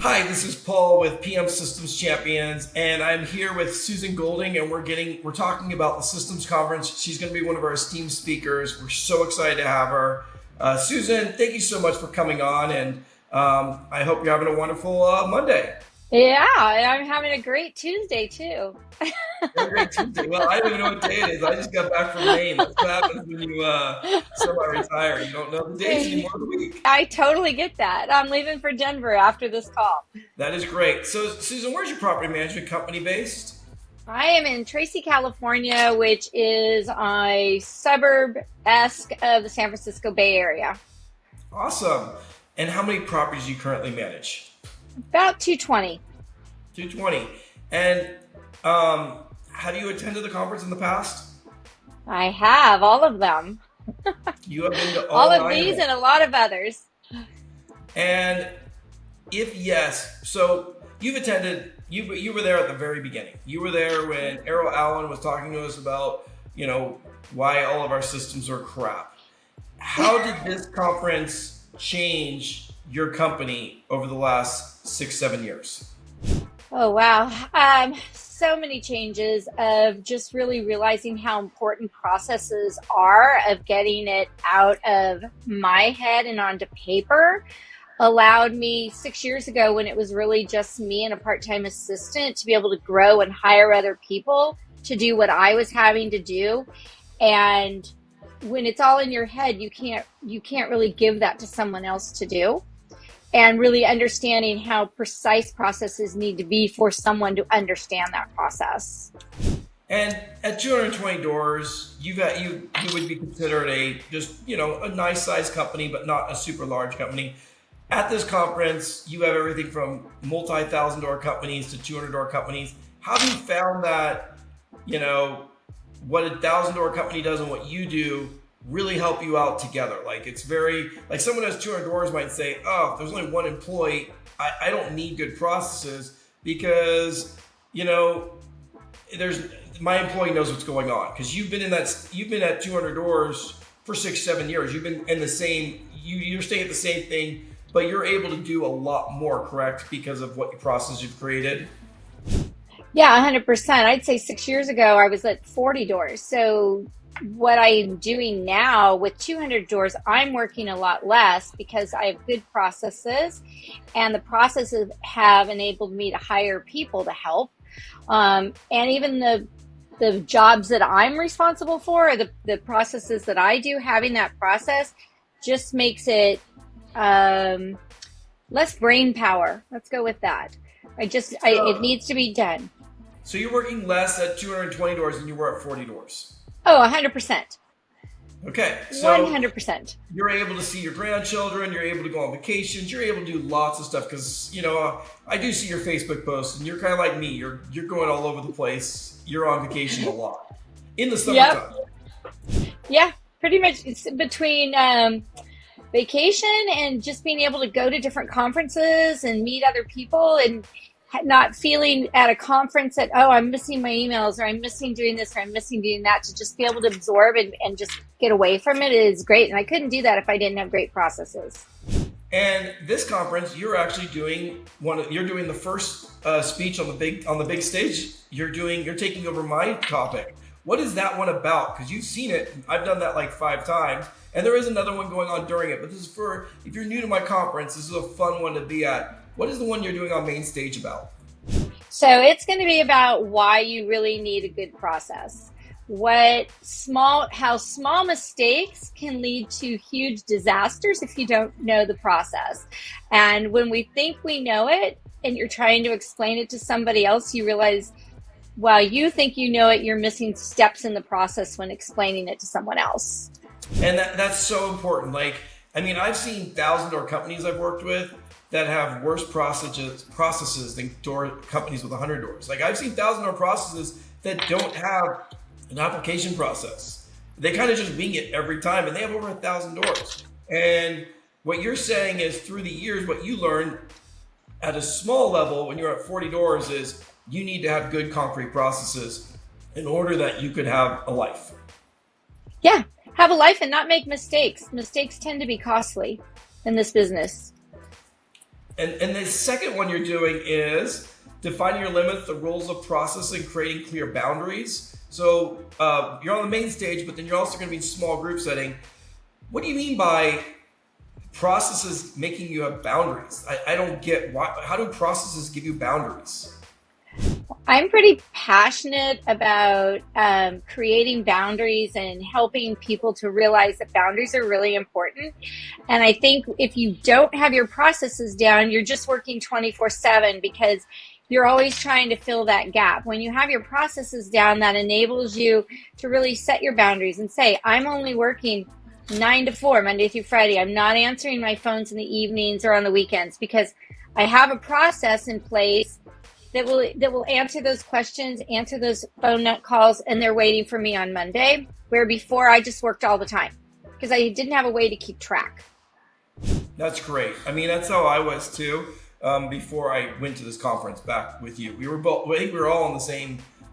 Hi, this is Paul with PM Systems Champions, and I'm here with Susan Goulding, and we're talking about the Systems Conference. She's going to be one of our esteemed speakers. We're so excited to have her. Susan, thank you so much for coming on, and I hope you're having a wonderful Monday. Yeah, I'm having a great Tuesday too. Great Tuesday. Well, I don't even know what day it is. I just got back from Maine. That's what happens when you semi-retire. You don't know the days anymore of the week. I totally get that. I'm leaving for Denver after this call. That is great. So, Susan, where's your property management company based? I am in Tracy, California, which is a suburb-esque of the San Francisco Bay Area. Awesome. And how many properties do you currently manage? About 220. 220. And have you attended the conference in the past? I have all of them. You have been to all of nine these them. and a lot of others. And if yes, so you've attended, you were there at the very beginning. You were there when Errol Allen was talking to us about, why all of our systems are crap. How did this conference change your company over the last 6-7 years? Oh, wow. So many changes of just really realizing how important processes are, of getting it out of my head and onto paper. Allowed me 6 years ago, when it was really just me and a part-time assistant, to be able to grow and hire other people to do what I was having to do. And when it's all in your head, you can't really give that to someone else to do. And really understanding how precise processes need to be for someone to understand that process. And at 220 doors, you would be considered a nice sized company, but not a super large company. At this conference, you have everything from multi-thousand door companies to 200 door companies. How have you found that, what a 1,000 door company does and what you do really help you out together? Like, it's very, like, someone who has 200 doors might say, oh, if there's only one employee, I don't need good processes because, my employee knows what's going on. Because you've been at 200 doors for 6-7 years. You've been in the same, you're staying at the same thing, but you're able to do a lot more, correct? Because of what process you've created. Yeah, 100%. I'd say 6 years ago, I was at 40 doors. So what I'm doing now with 200 doors, I'm working a lot less because I have good processes, and the processes have enabled me to hire people to help. And even the jobs that I'm responsible for, the processes that I do, having that process just makes it less brain power. Let's go with that. It needs to be done. So you're working less at 220 doors than you were at 40 doors. Oh, 100%. Okay, so 100%. You're able to see your grandchildren, you're able to go on vacations, you're able to do lots of stuff because, I do see your Facebook posts and you're kind of like me. You're going all over the place. You're on vacation a lot in the summertime. Yep. Yeah, pretty much. It's between vacation and just being able to go to different conferences and meet other people, and not feeling at a conference that, oh, I'm missing my emails, or I'm missing doing this, or I'm missing doing that. To just be able to absorb and just get away from it is great. And I couldn't do that if I didn't have great processes. And this conference, you're actually doing the first speech on the big stage. You're taking over my topic. What is that one about? Because you've seen it. I've done that like 5 times. And there is another one going on during it. But this is for, if you're new to my conference, this is a fun one to be at. What is the one you're doing on main stage about? So it's going to be about why you really need a good process. How small mistakes can lead to huge disasters if you don't know the process. And when we think we know it and you're trying to explain it to somebody else, you realize, while you think you know it, you're missing steps in the process when explaining it to someone else. And that's so important. I've seen 1,000 door companies I've worked with that have worse processes than companies with 100 doors. I've seen 1,000 door processes that don't have an application process. They kind of just wing it every time, and they have over 1,000 doors. And what you're saying is, through the years, what you learned at a small level when you're at 40 doors is you need to have good concrete processes in order that you could have a life. Yeah, have a life and not make mistakes. Mistakes tend to be costly in this business. And the second one you're doing is defining your limits, the rules of process, and creating clear boundaries. So you're on the main stage, but then you're also going to be in small group setting. What do you mean by processes making you have boundaries? I don't get why. How do processes give you boundaries? I'm pretty passionate about creating boundaries and helping people to realize that boundaries are really important. And I think if you don't have your processes down, you're just working 24/7 because you're always trying to fill that gap. When you have your processes down, that enables you to really set your boundaries and say, I'm only working 9 to 4, Monday through Friday. I'm not answering my phones in the evenings or on the weekends because I have a process in place that will answer those questions, answer those phone calls, and they're waiting for me on Monday, where before I just worked all the time because I didn't have a way to keep track. That's great. I mean, that's how I was too. Before I went to this conference back with you, we were both. I think we were all in the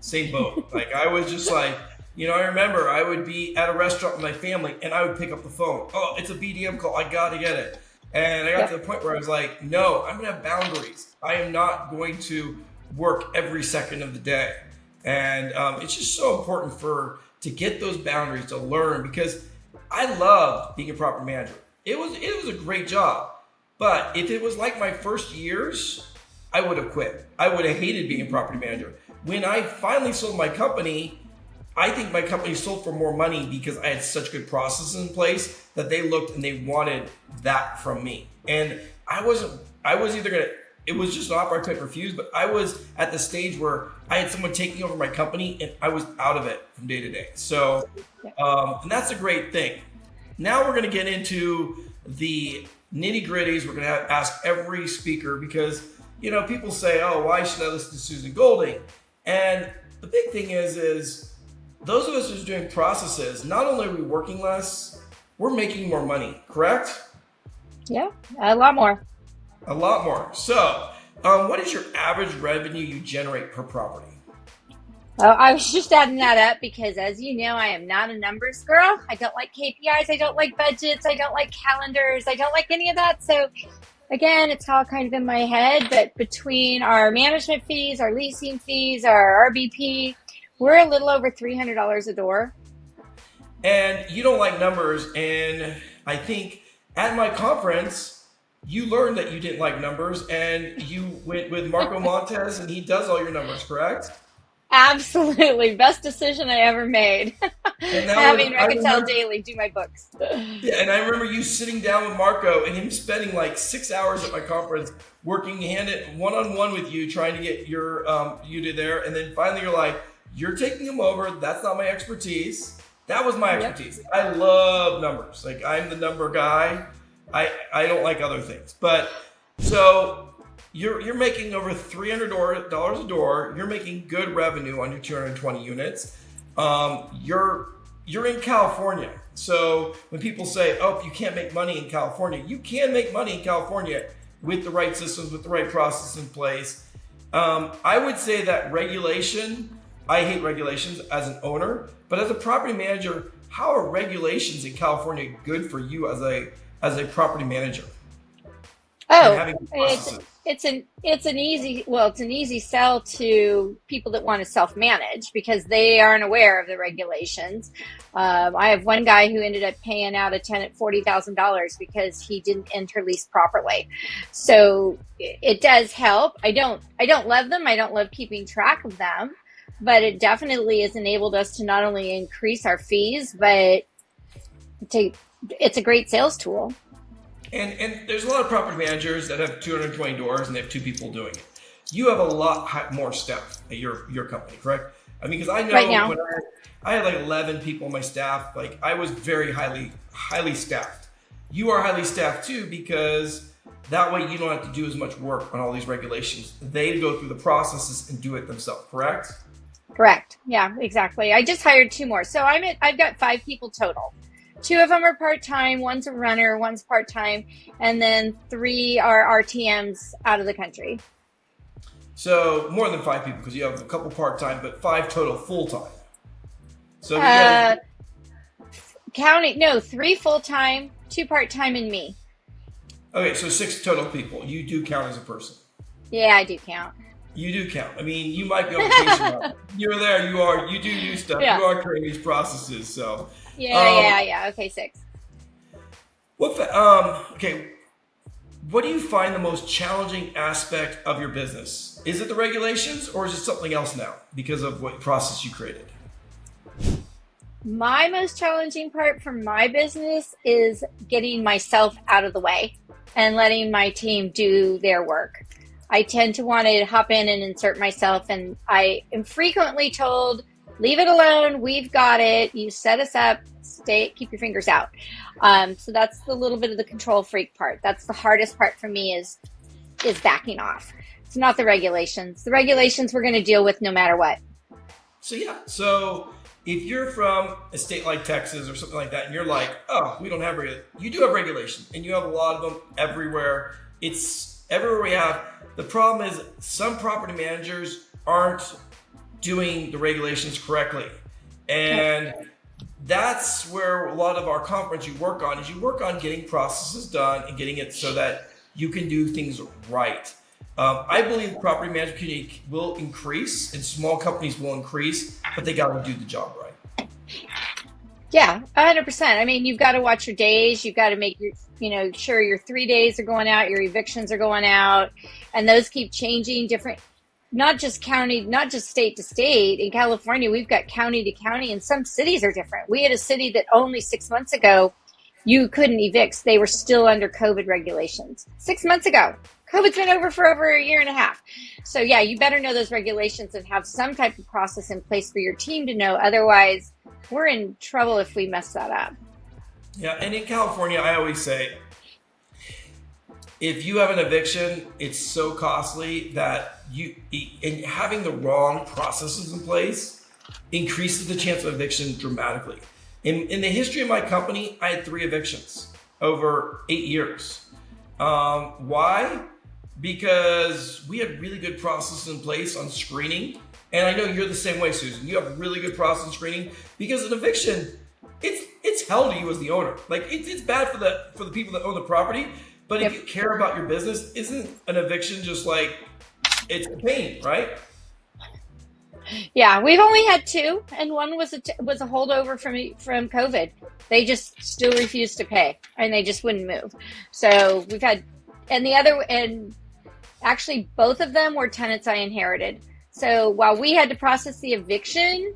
same boat. Like I was just like, I remember I would be at a restaurant with my family, and I would pick up the phone. Oh, it's a BDM call. I got to get it. And I got to the point where I was like, no, I'm going to have boundaries. I am not going to work every second of the day. And it's just so important to get those boundaries, to learn, because I loved being a property manager. It was a great job. But if it was like my first years, I would have quit. I would have hated being a property manager. When I finally sold my company, I think my company sold for more money because I had such good processes in place that they looked and they wanted that from me. And it was just an offer I couldn't refuse, but I was at the stage where I had someone taking over my company and I was out of it from day to day. So, and that's a great thing. Now we're going to get into the nitty gritties. We're going to ask every speaker because, people say, oh, why should I listen to Susan Goulding? And the big thing is those of us who's doing processes, not only are we working less, we're making more money, correct? Yeah, a lot more. A lot more. So, what is your average revenue you generate per property? Oh, I was just adding that up because, as you know, I am not a numbers girl. I don't like KPIs. I don't like budgets. I don't like calendars. I don't like any of that. So, again, it's all kind of in my head. But between our management fees, our leasing fees, our RBP, we're a little over $300 a door. And you don't like numbers. And I think at my conference, you learned that you didn't like numbers and you went with Marco Montez and he does all your numbers, correct? Absolutely. Best decision I ever made. Having Reconcile Daily do my books. Yeah, and I remember you sitting down with Marco and him spending like 6 hours at my conference working one-on-one with you, trying to get you to there. And then finally you're like, you're taking him over. That's not my expertise. That was my expertise. Yep. I love numbers. Like I'm the number guy. I don't like other things. But so you're making over $300 a door. You're making good revenue on your 220 units. You're in California. So when people say, oh, you can't make money in California, you can make money in California with the right systems, with the right process in place. I would say that regulation, I hate regulations as an owner, but as a property manager, how are regulations in California good for you as a property manager? Oh, it's an easy sell to people that want to self-manage because they aren't aware of the regulations. I have one guy who ended up paying out a tenant $40,000 because he didn't enter lease properly. So it does help. I don't love them. I don't love keeping track of them, but it definitely has enabled us to not only increase our fees, but it's a great sales tool. And there's a lot of property managers that have 220 doors and they have 2 people doing it. You have a lot more staff at your company, correct? I mean, because I know right now, when I had like 11 people on my staff, like I was very highly staffed. You are highly staffed too, because that way you don't have to do as much work on all these regulations. They go through the processes and do it themselves, correct? Correct. Yeah, exactly. I just hired 2 more. So I've got 5 people total. 2 of them are part-time, one's a runner, one's part-time, and then 3 are RTMs out of the country. So more than 5 people because you have a couple part-time, but 5 total full-time. So Counting, no, 3 full-time, 2 part-time, and me. Okay, so 6 total people. You do count as a person. Yeah, I do count. You do count. I mean, you might be on vacation. You're there. You are. You do stuff. Yeah. You are creating these processes. So, Yeah. Okay, 6. Okay. What do you find the most challenging aspect of your business? Is it the regulations, or is it something else now because of what process you created? My most challenging part for my business is getting myself out of the way and letting my team do their work. I tend to want to hop in and insert myself, and I am frequently told, leave it alone, we've got it, you set us up, keep your fingers out. So that's the little bit of the control freak part. That's the hardest part for me is backing off. It's not the regulations. The regulations we're going to deal with no matter what. So if you're from a state like Texas or something like that, and you're like, oh, we don't have regulations. You do have regulations, and you have a lot of them everywhere. It's everywhere we have. The problem is some property managers aren't doing the regulations correctly. And that's where a lot of our conference you work on getting processes done and getting it so that you can do things right. I believe property management community will increase and small companies will increase, but they got to do the job right. Yeah, 100%. I mean, you've got to watch your days. You've got to make sure your 3 days are going out, your evictions are going out, and those keep changing different, not just county, not just state to state. In California, we've got county to county, and some cities are different. We had a city that only 6 months ago, you couldn't evict. They were still under COVID regulations. 6 months ago. COVID's been over for over a year and a half. So yeah, you better know those regulations and have some type of process in place for your team to know. Otherwise, we're in trouble if we mess that up. Yeah, and in California, I always say, if you have an eviction, it's so costly that and having the wrong processes in place increases the chance of eviction dramatically. In the history of my company, I had 3 evictions over 8 years. Why? Because we had really good processes in place on screening. And I know you're the same way, Susan. You have really good process on screening because an eviction, it's hell to you as the owner. Like it's bad for the people that own the property. But if you care about your business, isn't an eviction just like, it's a pain, right? Yeah, we've only had 2, and one was a holdover from COVID. They just still refused to pay, and they just wouldn't move. So we've had, and actually both of them were tenants I inherited. So while we had to process the eviction,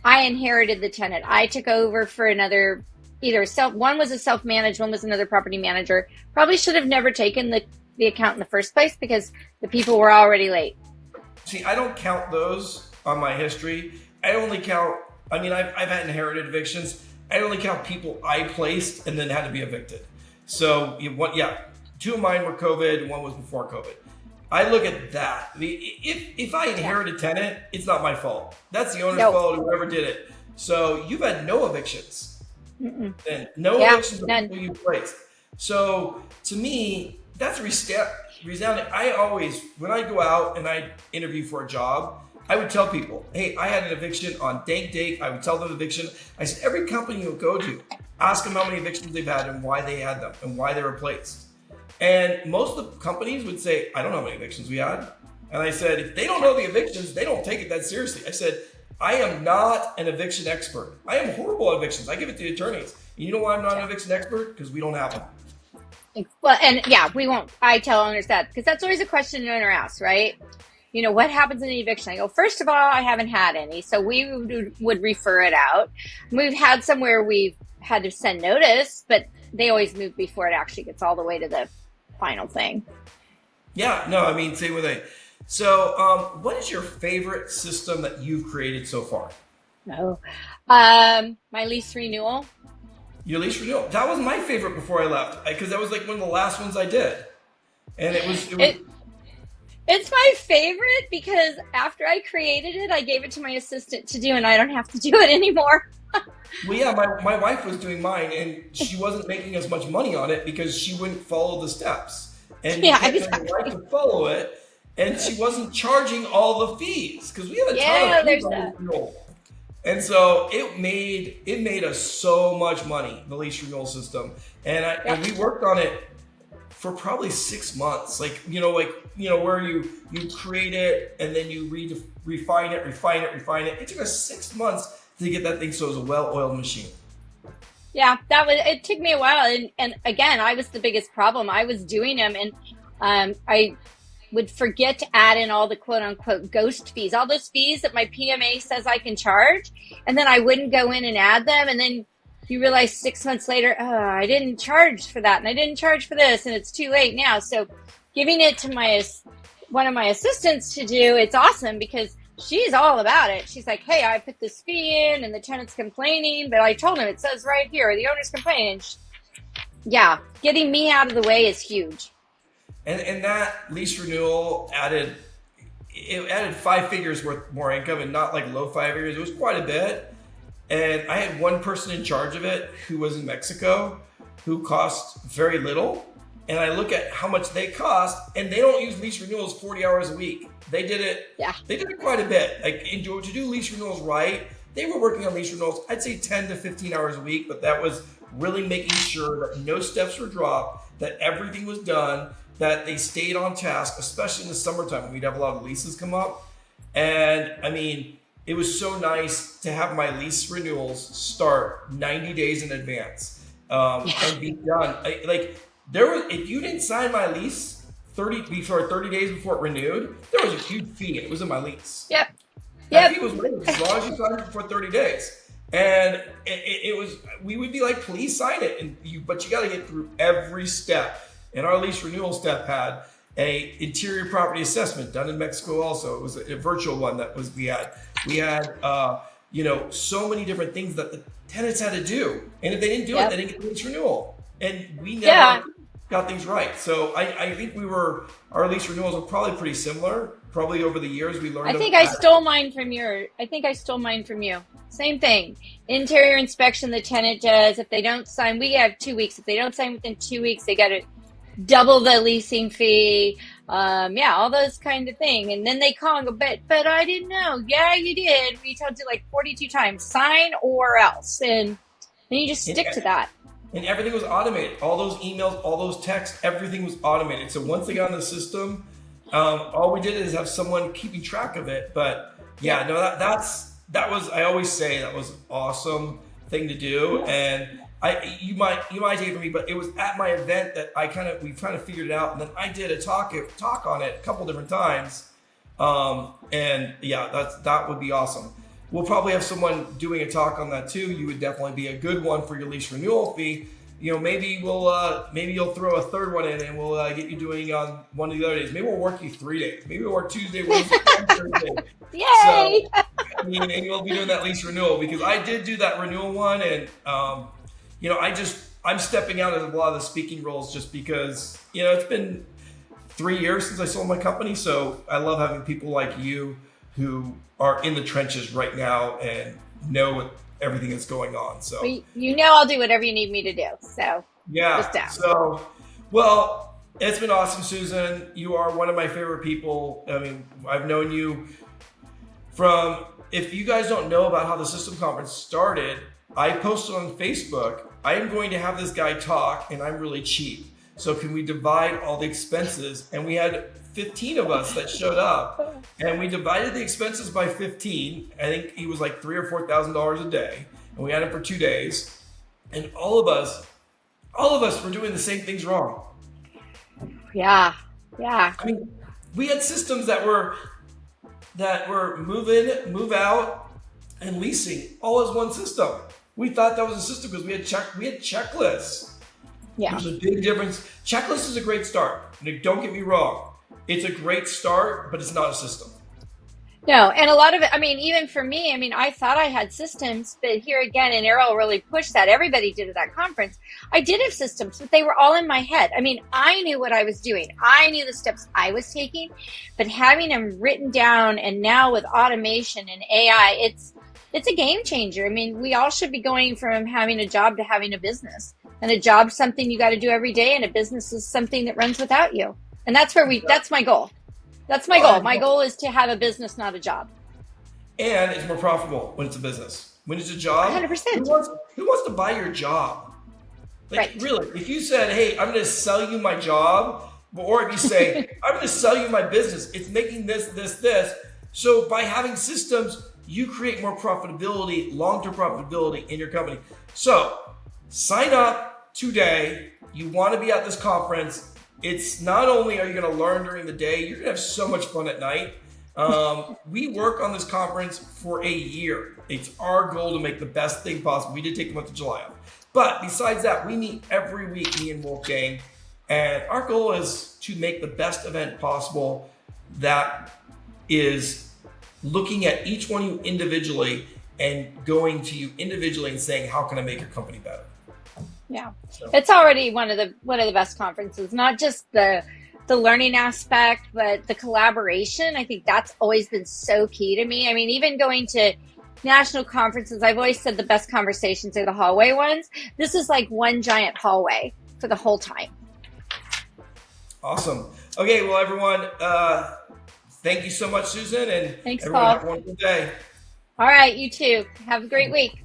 I inherited the tenant. I took over for another, one was a self-managed, one was another property manager. Probably should have never taken the account in the first place because the people were already late. See, I don't count those on my history. I only count, I've had inherited evictions. I only count people I placed and then had to be evicted. So 2 of mine were COVID and 1 was before COVID. I look at that. If I inherit a tenant, it's not my fault. That's the owner's fault, whoever did it. So you've had no evictions. And evictions of people you placed. So to me, that's resounding. I always, when I go out and I interview for a job, I would tell people, hey, I had an eviction on date. I would tell them eviction. I said, every company you go to, ask them how many evictions they've had and why they had them and why they were placed. And most of the companies would say, I don't know how many evictions we had. And I said, if they don't know the evictions, they don't take it that seriously. I said, I am not an eviction expert. I am horrible at evictions. I give it to the attorneys. And you know why I'm not an eviction expert? Because we don't have them. Well, and yeah, we won't. I tell owners that because that's always a question an owner asks, right? What happens in an eviction? I go, first of all, I haven't had any. So we would refer it out. We've had some where we've had to send notice, but they always move before it actually gets all the way to the final thing. Yeah, no, same with me. So what is your favorite system that you've created so far? My lease renewal. Your lease renewal. That was my favorite before I left because that was like one of the last ones I did. And it's my favorite because after I created it, I gave it to my assistant to do, and I don't have to do it anymore. Well, yeah, my wife was doing mine, and she wasn't making as much money on it because she wouldn't follow the steps. And you kept telling your wife to follow it, and she wasn't charging all the fees because we have a ton of fees on this renewal. And so it made us so much money, the lease renewal system. And we worked on it for probably 6 months. Where you create it and then you refine it. It took us 6 months to get that thing so it was a well-oiled machine. Yeah, it took me a while. And again, I was the biggest problem. I was doing them, and I would forget to add in all the quote unquote ghost fees, all those fees that my PMA says I can charge. And then I wouldn't go in and add them. And then you realize 6 months later, oh, I didn't charge for that. And I didn't charge for this. And it's too late now. So giving it to one of my assistants to do, it's awesome because she's all about it. She's like, hey, I put this fee in and the tenant's complaining, but I told him it says right here, the owner's complaining. Yeah, getting me out of the way is huge. And that lease renewal added 5 figures worth more income, and not like low 5 figures. It was quite a bit. And I had one person in charge of it who was in Mexico, who cost very little. And I look at how much they cost, and they don't use lease renewals 40 hours a week. They did it. Yeah. They did it quite a bit. To do lease renewals right, they were working on lease renewals, I'd say 10 to 15 hours a week, but that was really making sure that no steps were dropped, that everything was done, that they stayed on task, especially in the summertime when we'd have a lot of leases come up. And I mean, it was so nice to have my lease renewals start 90 days in advance and be done. If you didn't sign my lease 30 days before it renewed, there was a huge fee. It was in my lease. Yep. That fee was waived as long as you signed it before 30 days. And it was, we would be like, please sign it. But you got to get through every step. And our lease renewal step had a interior property assessment done in Mexico also. It was a virtual one we had. We had, so many different things that the tenants had to do. And if they didn't do it, they didn't get the lease renewal. And we never got things right. So I think our lease renewals were probably pretty similar. Probably over the years we learned. I stole mine from you. Same thing. Interior inspection the tenant does. If they don't sign, we have 2 weeks. If they don't sign within 2 weeks, they got to double the leasing fee. All those kind of thing. And then they call and go, but I didn't know. Yeah, you did. We told you like 42 times, sign or else. And then you just stick to that. And everything was automated. All those emails, all those texts, everything was automated. So once they got in the system, all we did is have someone keeping track of it. But that was, I always say that was an awesome thing to do. And you might take it from me, but it was at my event that we kind of figured it out. And then I did a talk on it a couple different times. That would be awesome. We'll probably have someone doing a talk on that too. You would definitely be a good one for your lease renewal fee. Maybe you'll throw a third one in, and we'll get you doing on one of the other days. Maybe we'll work you 3 days. Maybe we'll work Tuesday, Wednesday, Thursday. Yay! So, and you'll be doing that lease renewal, because I did do that renewal one, and I'm stepping out of a lot of the speaking roles just because it's been 3 years since I sold my company. So I love having people like you who are in the trenches right now and know what everything is going on. So I'll do whatever you need me to do. So yeah. So well, it's been awesome, Susan. You are one of my favorite people. I mean, I've known you from, if you guys don't know about how the System Conference started, I posted on Facebook, I am going to have this guy talk and I'm really cheap. So can we divide all the expenses? And we had 15 of us that showed up, and we divided the expenses by 15. I think he was like $3,000 or $4,000 a day, and we had him for 2 days. And all of us were doing the same things wrong. Yeah. I mean, we had systems that were move in, move out, and leasing all as one system. We thought that was a system because we had checklists. Yeah. There's a big difference. Checklist is a great start. Don't get me wrong. It's a great start, but it's not a system. No, and a lot of it, even for me, I thought I had systems, but here again, and Errol really pushed that. Everybody did at that conference. I did have systems, but they were all in my head. I knew what I was doing. I knew the steps I was taking, but having them written down, and now with automation and AI, it's a game changer. We all should be going from having a job to having a business. And a job's something you got to do every day, and a business is something that runs without you. And that's my goal. That's my goal. My goal is to have a business, not a job. and it's more profitable when it's a business. When it's a job, 100%. who wants to buy your job? Like, Right. really, if you said, hey, I'm going to sell you my job, or if you say, I'm going to sell you my business, it's making this, this, this. So by having systems, you create more profitability, long-term profitability in your company. So sign up today. You want to be at this conference. It's not only are you going to learn during the day, you're going to have so much fun at night. We work on this conference for a year. It's our goal to make the best thing possible. We did take the month of July off. But besides that, we meet every week, me and Wolfgang, and our goal is to make the best event possible that is looking at each one of you individually and going to you individually and saying, how can I make your company better? Yeah. So. It's already one of the best conferences, not just the learning aspect, but the collaboration. I think that's always been so key to me. I mean, even going to national conferences, I've always said the best conversations are the hallway ones. This is like one giant hallway for the whole time. Awesome. Okay, well, everyone, thank you so much, Susan, and Thanks, everyone Paul. have a wonderful day. All right, you too. Have a great week.